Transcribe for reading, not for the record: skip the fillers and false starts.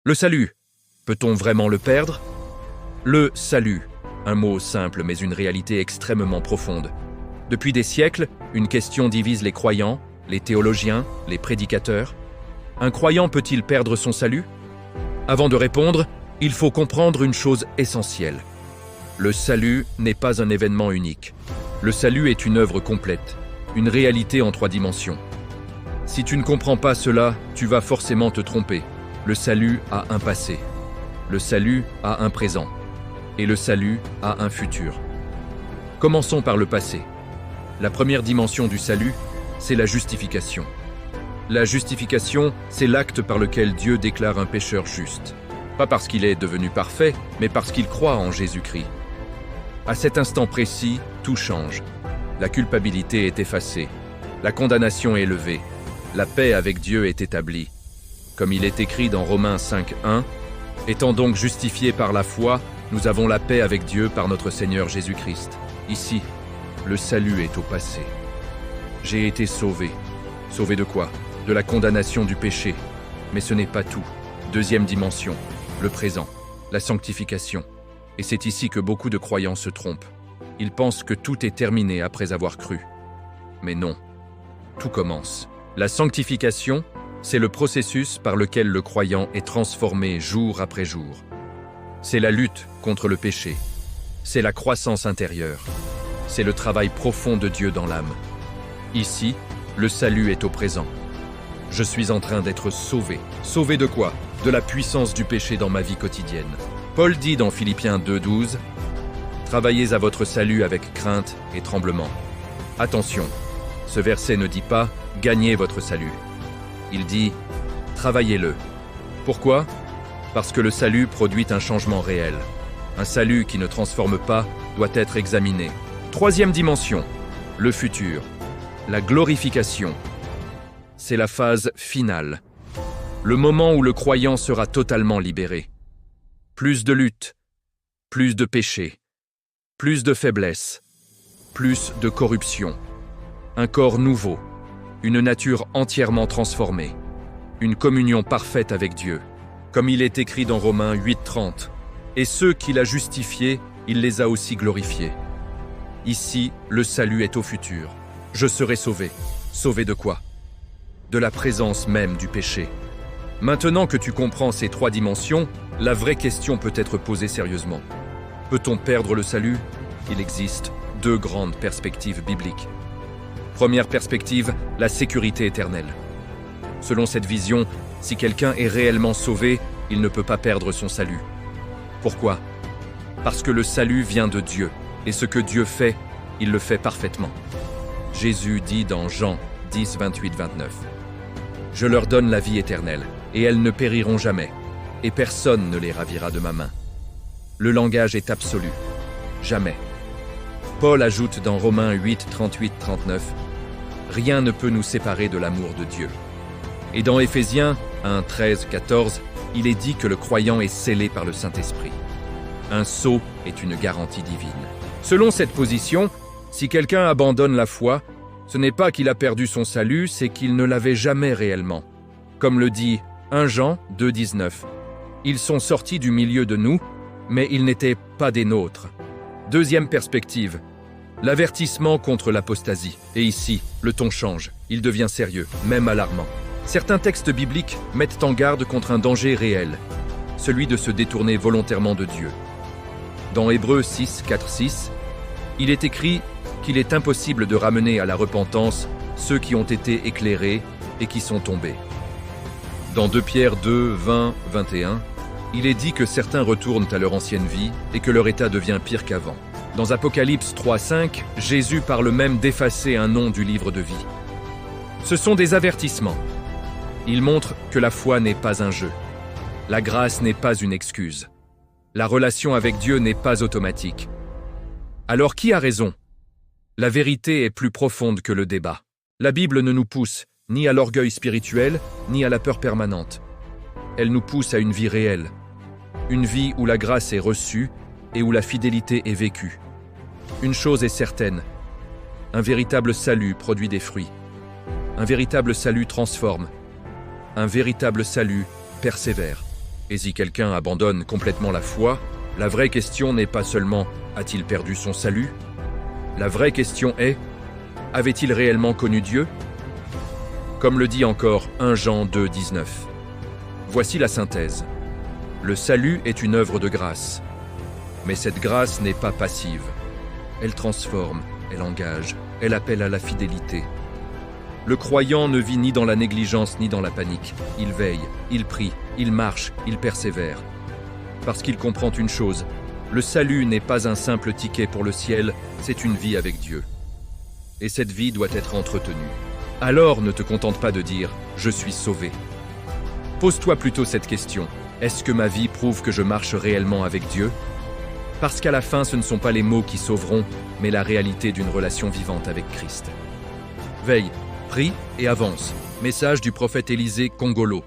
Le salut, peut-on vraiment le perdre? Le salut, un mot simple mais une réalité extrêmement profonde. Depuis des siècles, une question divise les croyants, les théologiens, les prédicateurs. Un croyant peut-il perdre son salut? Avant de répondre, il faut comprendre une chose essentielle. Le salut n'est pas un événement unique. Le salut est une œuvre complète, une réalité en 3 dimensions. Si tu ne comprends pas cela, tu vas forcément te tromper. Le salut a un passé. Le salut a un présent. Et le salut a un futur. Commençons par le passé. La première dimension du salut, c'est la justification. La justification, c'est l'acte par lequel Dieu déclare un pécheur juste. Pas parce qu'il est devenu parfait, mais parce qu'il croit en Jésus-Christ. À cet instant précis, tout change. La culpabilité est effacée. La condamnation est levée. La paix avec Dieu est établie. Comme il est écrit dans Romains 5:1, « Étant donc justifiés par la foi, nous avons la paix avec Dieu par notre Seigneur Jésus-Christ. » Ici, le salut est au passé. J'ai été sauvé. Sauvé de quoi? De la condamnation du péché. Mais ce n'est pas tout. Deuxième dimension, le présent, la sanctification. Et c'est ici que beaucoup de croyants se trompent. Ils pensent que tout est terminé après avoir cru. Mais non, tout commence. La sanctification, c'est le processus par lequel le croyant est transformé jour après jour. C'est la lutte contre le péché. C'est la croissance intérieure. C'est le travail profond de Dieu dans l'âme. Ici, le salut est au présent. Je suis en train d'être sauvé. Sauvé de quoi? De la puissance du péché dans ma vie quotidienne. Paul dit dans Philippiens 2:12, « Travaillez à votre salut avec crainte et tremblement. » Attention, ce verset ne dit pas « gagnez votre salut ». Il dit « travaillez-le ». Pourquoi? Parce que le salut produit un changement réel. Un salut qui ne transforme pas doit être examiné. Troisième dimension, le futur, la glorification. C'est la phase finale, le moment où le croyant sera totalement libéré. Plus de lutte, plus de péché, plus de faiblesse, plus de corruption. Un corps nouveau, une nature entièrement transformée, une communion parfaite avec Dieu. Comme il est écrit dans Romains 8:30, « Et ceux qu'il a justifiés, il les a aussi glorifiés. » Ici, le salut est au futur. Je serai sauvé. Sauvé de quoi? De la présence même du péché. Maintenant que tu comprends ces 3 dimensions, la vraie question peut être posée sérieusement. Peut-on perdre le salut? Il existe 2 grandes perspectives bibliques. Première perspective, la sécurité éternelle. Selon cette vision, si quelqu'un est réellement sauvé, il ne peut pas perdre son salut. Pourquoi? Parce que le salut vient de Dieu, et ce que Dieu fait, il le fait parfaitement. Jésus dit dans Jean 10:28-29, « Je leur donne la vie éternelle, et elles ne périront jamais, et personne ne les ravira de ma main. » Le langage est absolu. Jamais. Paul ajoute dans Romains 8:38-39, « Rien ne peut nous séparer de l'amour de Dieu. » Et dans Éphésiens 1:13-14, il est dit que le croyant est scellé par le Saint-Esprit. Un sceau est une garantie divine. Selon cette position, si quelqu'un abandonne la foi, ce n'est pas qu'il a perdu son salut, c'est qu'il ne l'avait jamais réellement. Comme le dit 1 Jean 2:19, « Ils sont sortis du milieu de nous, mais ils n'étaient pas des nôtres. » Deuxième perspective, l'avertissement contre l'apostasie. Et ici, le ton change, il devient sérieux, même alarmant. Certains textes bibliques mettent en garde contre un danger réel, celui de se détourner volontairement de Dieu. Dans Hébreux 6:4-6, il est écrit qu'il est impossible de ramener à la repentance ceux qui ont été éclairés et qui sont tombés. Dans 2 Pierre 2:20-21, il est dit que certains retournent à leur ancienne vie et que leur état devient pire qu'avant. Dans Apocalypse 3:5, Jésus parle même d'effacer un nom du livre de vie. Ce sont des avertissements. Ils montrent que la foi n'est pas un jeu. La grâce n'est pas une excuse. La relation avec Dieu n'est pas automatique. Alors qui a raison? La vérité est plus profonde que le débat. La Bible ne nous pousse ni à l'orgueil spirituel, ni à la peur permanente. Elle nous pousse à une vie réelle. Une vie où la grâce est reçue et où la fidélité est vécue. Une chose est certaine, un véritable salut produit des fruits. Un véritable salut transforme. Un véritable salut persévère. Et si quelqu'un abandonne complètement la foi, la vraie question n'est pas seulement « a-t-il perdu son salut ?» La vraie question est « avait-il réellement connu Dieu ?» Comme le dit encore 1 Jean 2, 19. Voici la synthèse. Le salut est une œuvre de grâce. Mais cette grâce n'est pas passive. Elle transforme, elle engage, elle appelle à la fidélité. Le croyant ne vit ni dans la négligence ni dans la panique. Il veille, il prie, il marche, il persévère. Parce qu'il comprend une chose, le salut n'est pas un simple ticket pour le ciel, c'est une vie avec Dieu. Et cette vie doit être entretenue. Alors ne te contente pas de dire « je suis sauvé ». Pose-toi plutôt cette question, est-ce que ma vie prouve que je marche réellement avec Dieu ? Parce qu'à la fin, ce ne sont pas les mots qui sauveront, mais la réalité d'une relation vivante avec Christ. Veille, prie et avance. Message du prophète Élisée Kongolo.